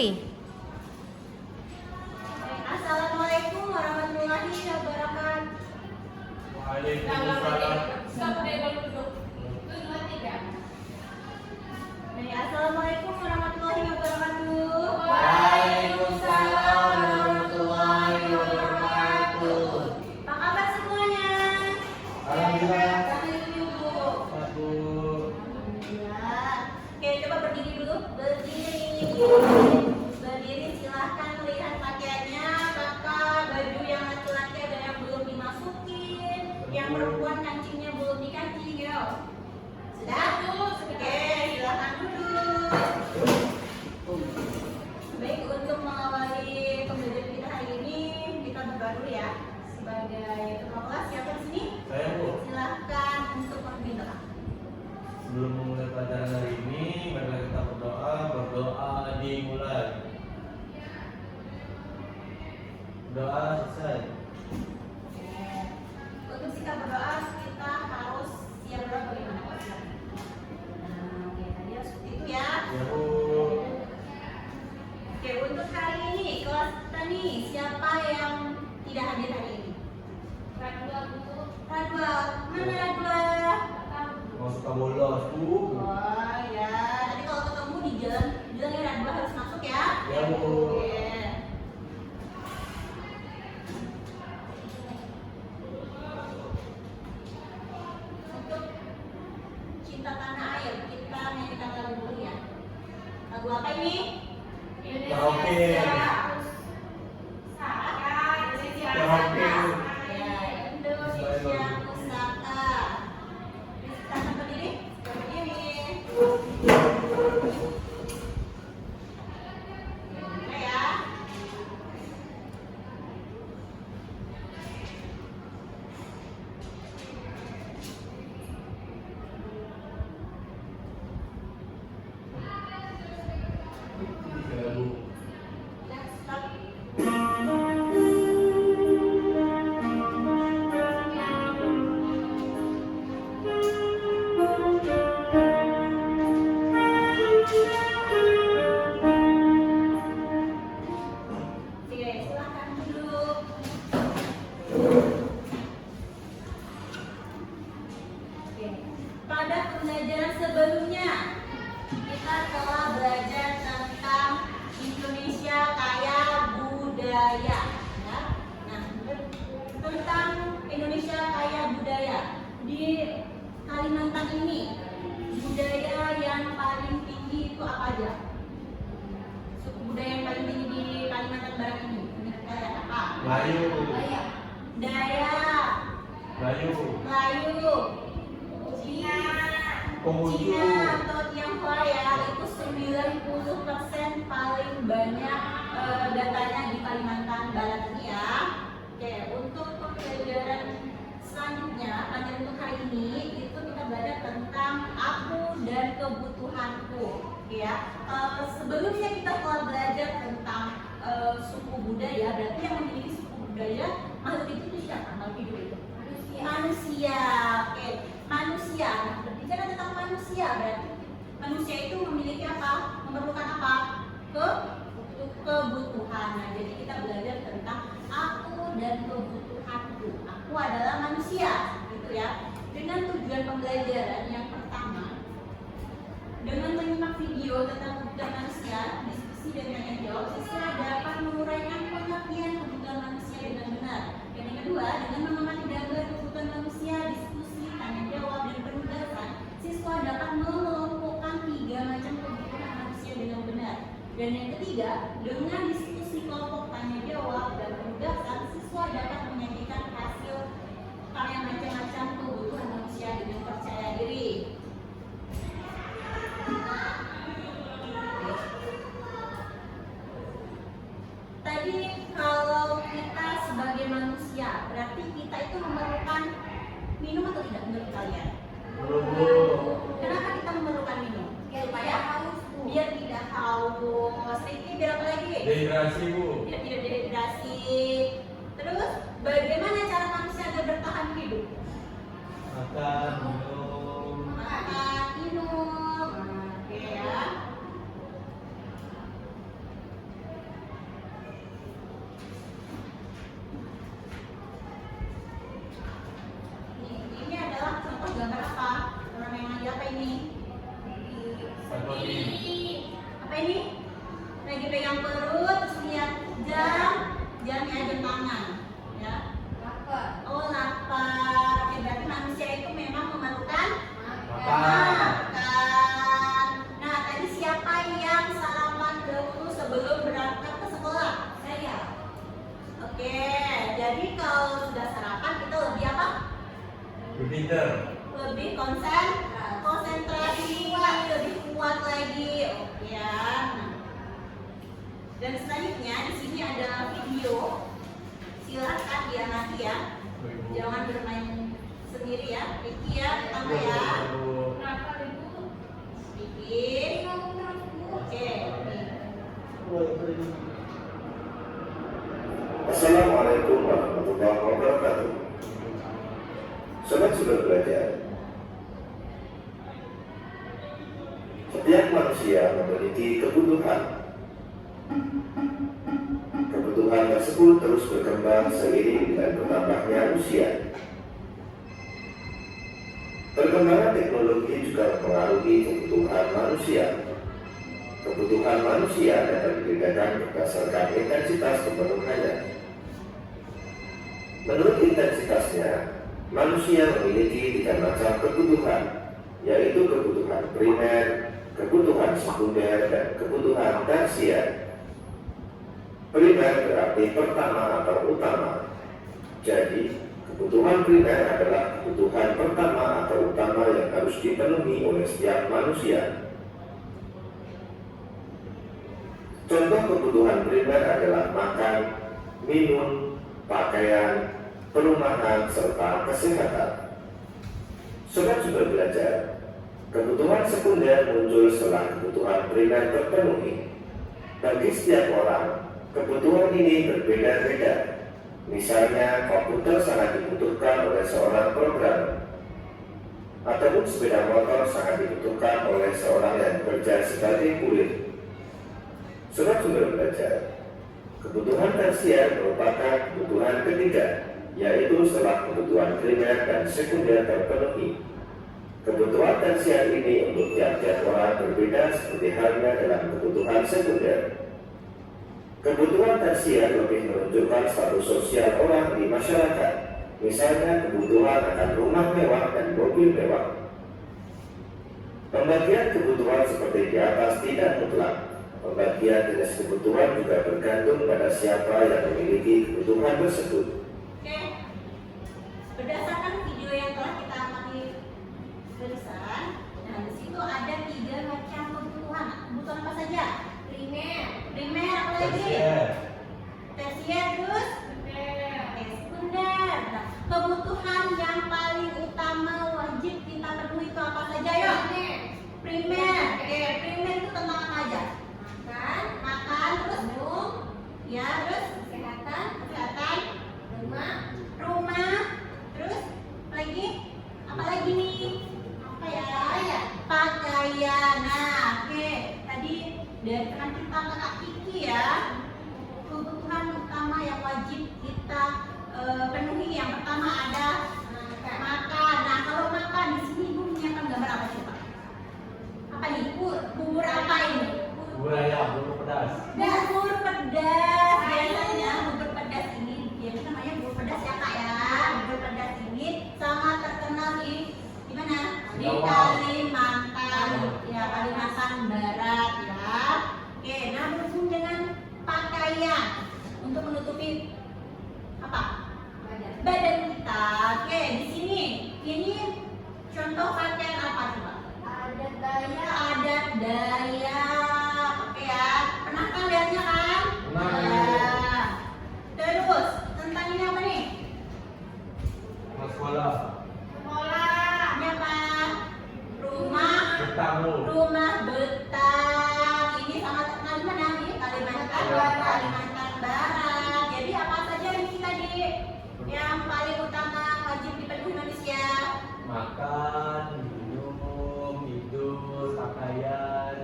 Assalamualaikum warahmatullahi wabarakatuh. Waalaikumsalam. Assalamualaikum warahmatullahi wabarakatuh. Waalaikumsalam warahmatullahi wabarakatuh. Apa kabar semuanya? Alhamdulillah. Satu. Alhamdulillah. Oke, coba berdiri dulu. Berdiri, silahkan lihat pakaiannya. Kakak, baju yang laki-laki ada yang belum dimasukin, yang perempuan kancingnya belum dikancing, ya. Sudah? Oke, silahkan duduk. Baik, untuk mengawali pembelajaran kita hari ini, kita berdoa dulu ya. Sebagai ketua kelas, siapa di sini? Saya, Bu. Silahkan untuk memimpin doa. Sebelum memulai pelajaran hari ini, marilah kita berdoa. Berdoa dimulai. Doa selesai. Untuk sikap berdoa, kita harus siap berdoa bagaimana? Oke, tadi harus seperti itu ya. Ya, Bu. Oke, untuk hari ini kelas kita nih, siapa yang tidak hadir hari ini? Radwa, mana Radwa? Mau suka bolos, Bu. Oh ya, nanti kalau ketemu di jalan, bilang ya Radwa harus masuk ya. Ya, Bu. Oke. Untuk cinta tanah air, kita nyanyikan lagu dulu ya. Lagu apa ini? Karaoke. Karaoke. Indonesia Pusaka. Kita berdiri, berdiri. Mulai ya. Ya, Bu. Let's start. Oke, silakan duduk. Oke. Pada pembelajaran sebelumnya, kita telah belajar tentang Indonesia kaya budaya. Ya. Nah, tentang Indonesia kaya budaya di Kalimantan ini, budaya yang paling tinggi itu apa aja? Suku budaya yang paling tinggi di Kalimantan Barat ini, budaya apa? Melayu. Dayak, Melayu. Melayu, Cina, Konghucu. atau Tionghoa ya, itu 90% paling banyak datanya di Kalimantan Barat ini ya. Oke, untuk pembelajaran selanjutnya, pelajaran untuk hari ini itu kita belajar tentang aku dan kebutuhanku. Oke ya. Sebelumnya kita telah belajar tentang suku budaya, berarti yang memiliki suku budaya makhluk itu siapa? Makhluk hidup itu? Manusia. Oke, manusia. Nah, berbicara tentang manusia berarti manusia itu memiliki apa? Memerlukan apa? Kebutuhan. Nah, jadi kita belajar tentang aku dan kebutuhanku. Aku adalah manusia, gitu ya. Dengan tujuan pembelajaran yang pertama, dengan menyimak video tentang kebutuhan manusia, diskusi dan tanya jawab, siswa dapat menguraikan pengertian kebutuhan manusia dengan benar. Dan yang kedua, dengan mengamati gambar kebutuhan manusia, diskusi, tanya jawab, dan penugasan, siswa dapat mengelompokkan 3 macam kebutuhan manusia dengan benar. Dan yang ketiga, dengan diskusi kelompok tanya jawab dan penugasan, siswa dapat menyajikan hasil karya macam-macam kebutuhan manusia dengan percaya diri. Tadi kalau kita sebagai manusia, berarti kita itu memerlukan minum atau tidak menurut kalian? Belum, Bu. Kenapa kita memerlukan minum? Supaya biar tidak haus. Ini biar apa lagi? Dehidrasi, Bu. Biar tidak dehidrasi. Terus bagaimana cara manusia agar bertahan hidup? Makan, minum. Makan, minum. Oke ya. Goyang perut, terus lihat jam, jamnya jam tangan. Ya. Lapar. Oh lapar. Oke, berarti manusia itu memang memerlukan Makan. makan. Nah, tadi siapa yang sarapan dulu sebelum berangkat ke sekolah? Saya. Oke, jadi kalau sudah sarapan kita lebih apa? Berpinter. Lebih konsentrasi, lebih kuat lagi. Oke ya. Nah. Dan selanjutnya di sini ada video. Silakan diamati ya. Jangan bermain sendiri ya. Vicky ya, pertama ya. Kenapa Ibu? Vicky. Ngomong terus Bu. Oke. Assalamualaikum warahmatullahi wabarakatuh. Sobat sudah belajar. Setiap manusia memiliki kebutuhan. Kebutuhan tersebut terus berkembang seiring dengan bertambahnya usia. Perkembangan teknologi juga mempengaruhi kebutuhan manusia. Kebutuhan manusia dapat dibedakan berdasarkan intensitas pemenuhannya. Menurut intensitasnya, manusia memiliki 3 macam kebutuhan, yaitu kebutuhan primer, kebutuhan sekunder, dan kebutuhan tersier. Primer berarti pertama atau utama. Jadi, kebutuhan primer adalah kebutuhan pertama atau utama yang harus dipenuhi oleh setiap manusia. Contoh kebutuhan primer adalah makan, minum, pakaian, perumahan, serta kesehatan. Sobat sudah belajar, kebutuhan sekunder muncul setelah kebutuhan primer terpenuhi. Bagi setiap orang, kebutuhan ini berbeda-beda. Misalnya, komputer sangat dibutuhkan oleh seorang programmer, ataupun sepeda motor sangat dibutuhkan oleh seorang yang bekerja sebagai kurir. Sobat sudah belajar, kebutuhan tersier merupakan kebutuhan ketiga, yaitu setelah kebutuhan primer dan sekunder terpenuhi. Kebutuhan tersier ini untuk tiap-tiap orang berbeda seperti halnya dalam kebutuhan sekunder. Kebutuhan tersier lebih menunjukkan status sosial orang di masyarakat, misalnya kebutuhan akan rumah mewah dan mobil mewah. Pembagian kebutuhan seperti di atas tidak mutlak. Pembagian jenis kebutuhan juga bergantung pada siapa yang memiliki kebutuhan tersebut. Oke. Berdasarkan video yang telah kita amati barusan, nah di situ ada 3 macam kebutuhan. Kebutuhan apa saja? Primer, apa lagi? Tersier. Tersier, terus? Oke, sekunder. Nah, kebutuhan yang paling utama wajib kita penuhi itu apa saja ya? Primer. Oke, primer itu tentang apa aja? Makan, terus minum, ya, terus kesehatan, rumah, terus apa lagi nih? Apa ya? Pakaian. Nah, oke, tadi dari kita Kak Kiki ya, kebutuhan utama yang wajib kita penuhi yang pertama ada makan. Nah, kalau makan di sini Ibu menyiapkan gambar apa coba? Apa nih? Bubur apa ini? Bubur ayam, bubur pedas. Bubur pedas. Biasanya bubur pedas ini dia namanya bubur pedas ya Kak ya. Bubur pedas ini sangat terkenal di mana? Di Kalimantan ya, Kalimantan Barat ya. Oke, nah berhubung dengan pakaian untuk menutupi apa? Badan kita. Oke, di sini ini contoh pakaian apa coba? Adat Dayak. Oke ya, pernah kan lihatnya kan? Pernah. Ya. Terus tentang ini apa nih? Sekolah. Ini apa? Bertamu. Rumah betang. Ini sangat terkenal di mana nih? Kalimantan Barat. Jadi apa saja ini tadi yang paling utama wajib dipenuhi manusia? Makan, minum, hidup, pakaian,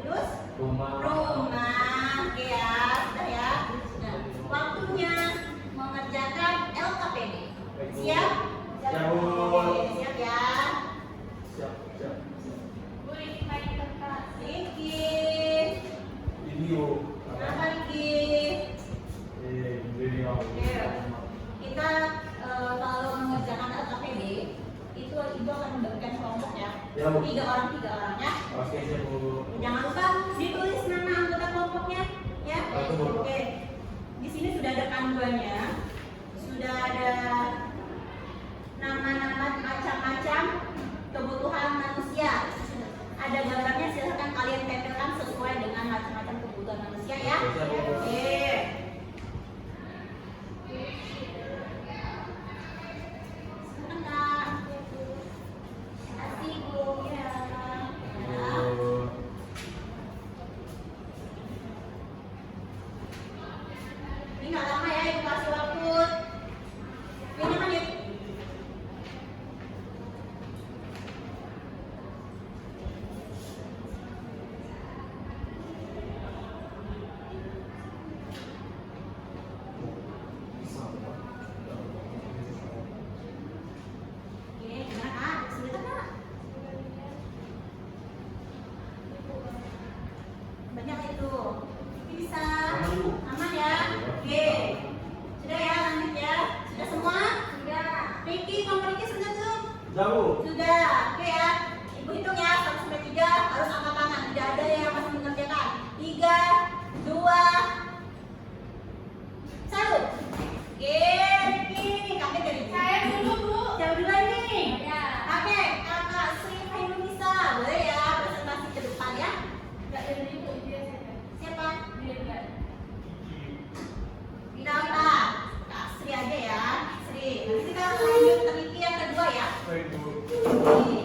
Terus rumah. Oke ya, sudah ya. Nah, waktunya mengerjakan LKPD. Siap? Siap, Bu. Oke, siap ya. Siap. Vicky. Video. Kenapa Riki? Video. Kita kalau mengerjakan LKPD itu ibu akan membagikan kelompok ya. Ya, Bu. 3 orang ya. Oke, siap Bu. Jangan lupa ditulis nama anggota kelompoknya ya. Oke, Bu. Oke. Di sini sudah ada panduannya. Sudah ada nama-nama macam-macam kebutuhan manusia. Ada gambarnya, silahkan kalian tempelkan sesuai dengan macam-macam kebutuhan manusia ya. Siap, Bu. Oke. Silakan, Kak. Terima kasih, Bu. Ya. Ini nggak lama ya, Ibu kasih waktu. Ini menit. Oke, gimana Kak? Sebentar Kak. Banyak itu. Ini bisa. Aman, Bu. Aman ya? Oke. Sudah ya, lanjut ya. Sudah semua? Sudah. Riki, kamu Riki sudah tuh? Jauh. Sudah. Oke ya. Ibu hitung ya, 1 sampai 3 harus angkat tangan. Tidak ada yang masih mengerjakan. 3, 2, 1. Oke, Riki. Kakek dari Saya dulu, Bu. Siapa duluan nih? Ya. Oke, Kakak Sri Indonesia. Boleh ya presentasi ke depan ya? Enggak dari Ibu, dia saja. Siapa? Dia enggak. Kita Kak Sri aja ya. Sri. Nanti kita lanjut ke Riki yang kedua ya. Baik, Bu. Oke.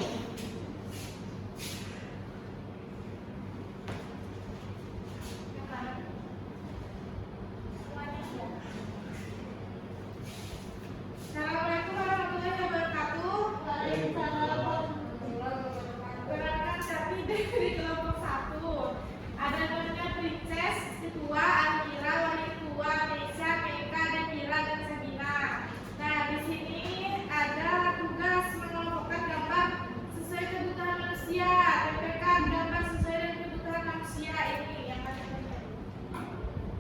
Assalamualaikum warahmatullahi wabarakatuh. Perkenalkan kami dari kelompok 1. Ada namanya Princess, Ketua, Almira, Wali Tua, Nesha, Meka, dan Mira dan Sabina. Nah, di sini ada tugas mengelompokkan gambar sesuai kebutuhan manusia. TPK gambar sesuai dengan kebutuhan manusia ini yang kami kerjakan.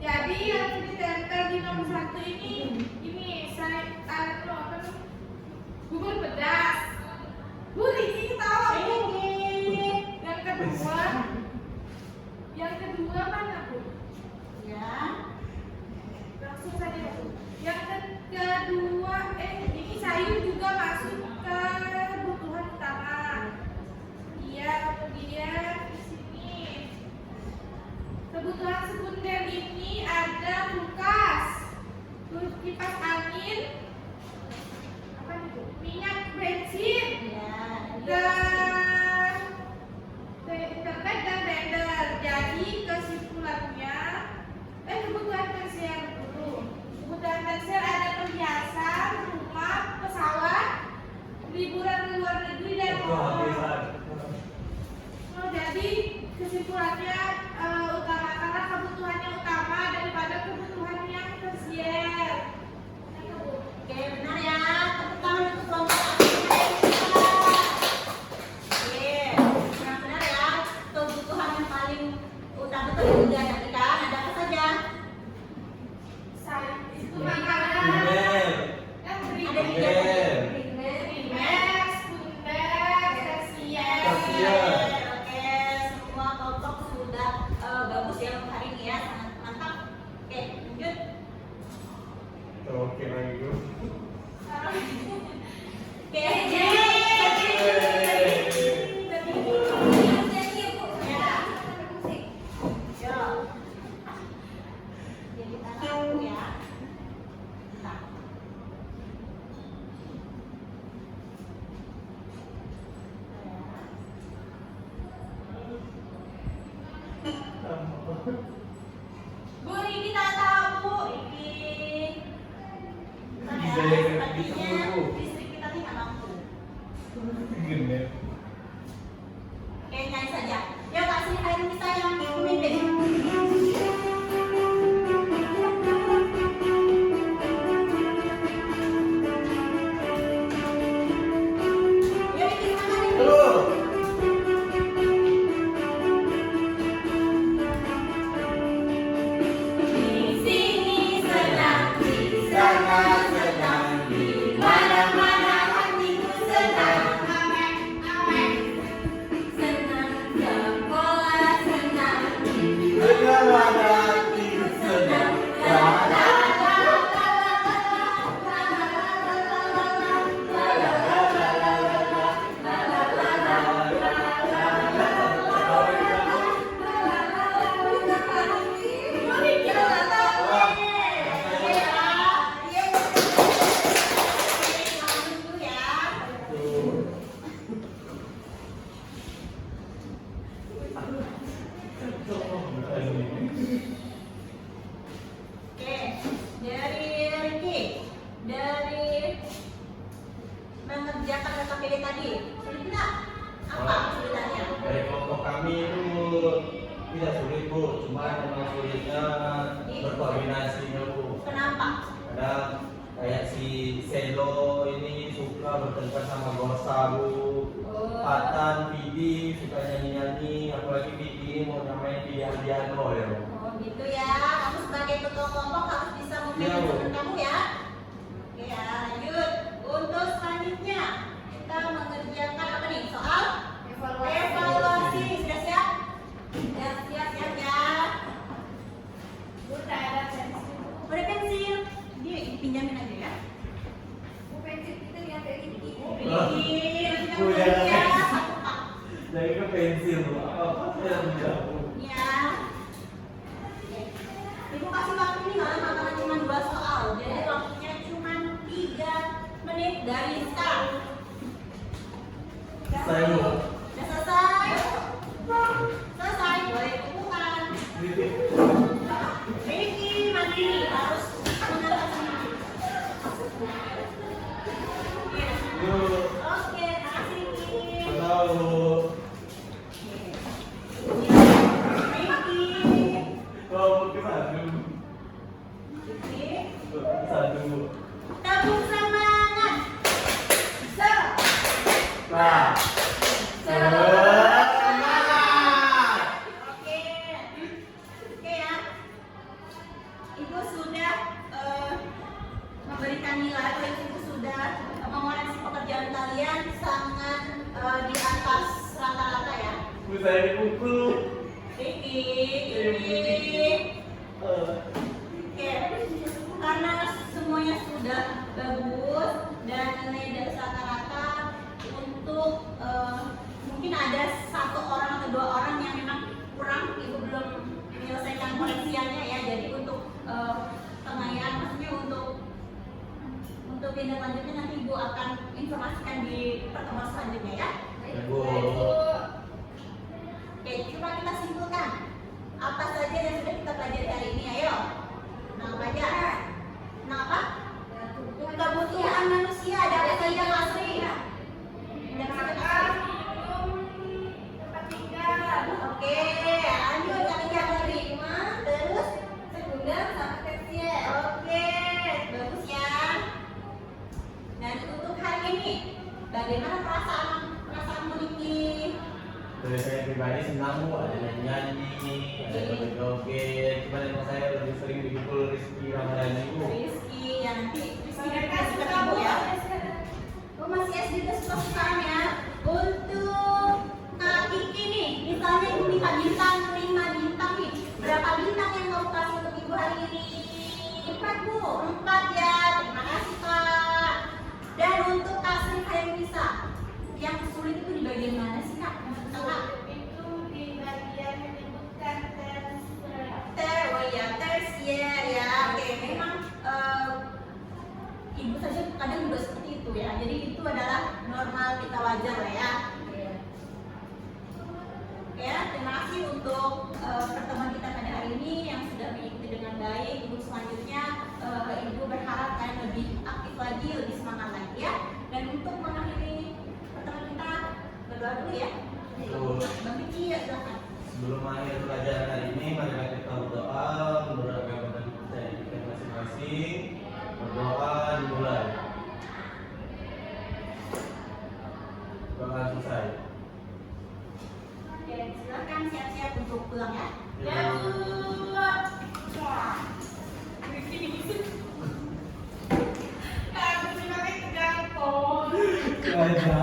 Jadi yang ditempel di nomor 1 ini saya bubur pedas. Bu Riki tahu Bu. Yang kedua mana Bu? Ya. Langsung saja Bu. Yang kedua ini sayur juga masuk ke kebutuhan utama. Iya, kemudian di sini kebutuhan sekunder ini ada kulkas, terus kipas angin, apa itu? Minyak bensin, Ya. dan internet dan blender. Jadi kesimpulannya, kebutuhan tersier dulu. Kebutuhan tersier ada perhiasan, rumah, pesawat, liburan ke luar negeri dan mall. Oh, jadi kesimpulannya utamakanlah kebutuhannya utama daripada kebutuhan yang tersier. Oke, benar ya. Tepuk tangan untuk kelompok A. Oke, yang benar ya. Kebutuhan yang paling utama memang sulitnya berkoordinasinya Bu. Kenapa? Kadang kayak si Selo ini suka bertengkar sama Gorsa Bu. Patan, Vidi suka nyanyi-nyanyi, apalagi Vidi ini mau nyamain piano ya. Oh gitu ya, kamu sebagai ketua kelompok harus bisa memanajemen kamu ya. Oke ya, lanjut. Untuk selanjutnya kita mengerjakan apa nih? Soal evaluasi. Sudah siap? Siap ya. Udah ada pensil. Udah pensil, dia pinjamin aja ya. Pensil kita yang kayak gini. Ya. Jadi ke pensil Bu, apa yang menjauh? Ya. Ibu kasih waktu ini nggak lama karena cuma 2 soal, jadi waktunya cuma 3 menit dari sekarang. Saya Bu. Udah selesai? Selesai, boleh kumpulkan. Ricky, mandiri harus mengerti. Yuk, Oke, makasih Ricky. tahu. Ricky. Oh, ke satu. Ricky. Satu. Tepuk semangat. Nah. Oke. Oke ya. Ibu sudah memberikan nilai atau ibu sudah mengoreksi pekerjaan kalian sangat di atas rata-rata ya. Bu, saya dipukul. Oke, karena semuanya sudah bagus dan nilai dari rata-rata untuk mungkin ada 1 orang atau 2 orang yang memang kurang, ibu belum menyelesaikan koreksiannya ya. Jadi untuk pengayaan, maksudnya untuk tindak lanjutnya nanti ibu akan informasikan di pertemuan selanjutnya ya. Bu. Oke, coba kita simpulkan apa saja yang sudah kita pelajari hari ini. Ayo, nah baca. Nah apa? Kebutuhan manusia ada apa saja Mas Sri? Ada apa saja, Mas Sri? Oke, lanjut kalian menerima terus sekunder sama tersier. Oke, bagus ya. Dan untuk hari ini, bagaimana perasaanmu Niki? Dari saya pribadi senang Bu, ada nyanyi-nyanyi, ada joget-joget. Cuma emang saya lebih sering dipukul Rizky Ramadhani Bu. Rizky, ya nanti Rizky kasih ke ibu ya. Oh masih SD kesukaan ya. Untuk Kak Kiki nih, misalnya ibu minta bintang, 5 bintang nih. Berapa bintang yang mau kasih untuk ibu hari ini? 4 Bu, 4 ya. Terima kasih Kak. Dan untuk Kak Sri Hairunisa, yang sulit itu di bagian mana sih Kak? Itu di bagian menyebutkan Oh ya, tersier ya. Oke, memang ibu saja kadang juga seperti itu ya. Jadi itu adalah normal, kita wajar lah ya. Ya, terima kasih untuk pertemuan kita pada hari ini yang sudah mengikuti dengan baik. Untuk selanjutnya ibu berharap kalian lebih aktif lagi, lebih semangat lagi ya. Dan untuk mengakhiri pertemuan kita berdoa dulu ya. Bang Vicky ya, silakan. Sebelum akhir pelajaran hari ini, mari kita berdoa menurut agama dan percaya kita masing-masing. Berdoa dimulai. Doa selesai. Oke, silakan siap-siap untuk pulang ya. Aku sih pakai tegang kok. Aja.